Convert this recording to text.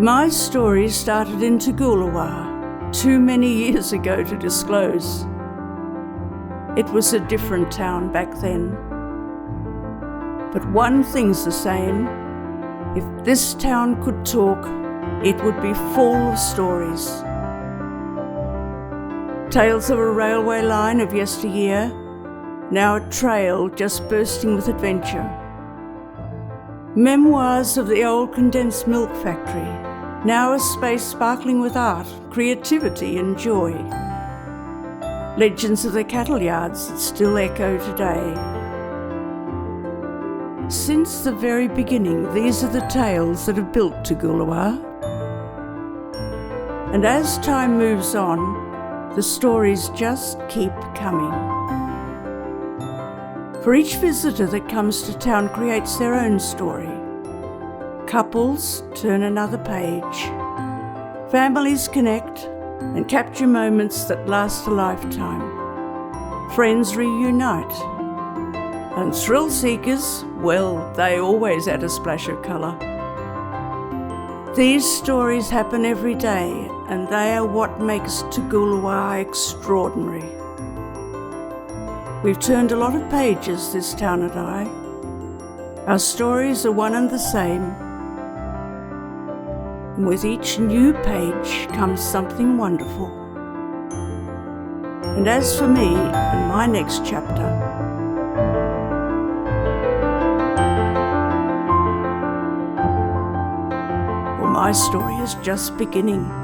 My story started in Toogoolawah, too many years ago to disclose. It was a different town back then. But one thing's the same. If this town could talk, it would be full of stories. Tales of a railway line of yesteryear, now a trail just bursting with adventure. Memoirs of the old condensed milk factory, now a space sparkling with art, creativity and joy. Legends of the cattle yards that still echo today. Since the very beginning, these are the tales that have built Toogoolawah. And as time moves on, the stories just keep coming. For each visitor that comes to town creates their own story. Couples turn another page. Families connect and capture moments that last a lifetime. Friends reunite. And thrill seekers, well, they always add a splash of colour. These stories happen every day, and they are what makes Toogoolawah extraordinary. We've turned a lot of pages, this town and I. Our stories are one and the same. And with each new page comes something wonderful. And as for me and my next chapter, well, my story is just beginning.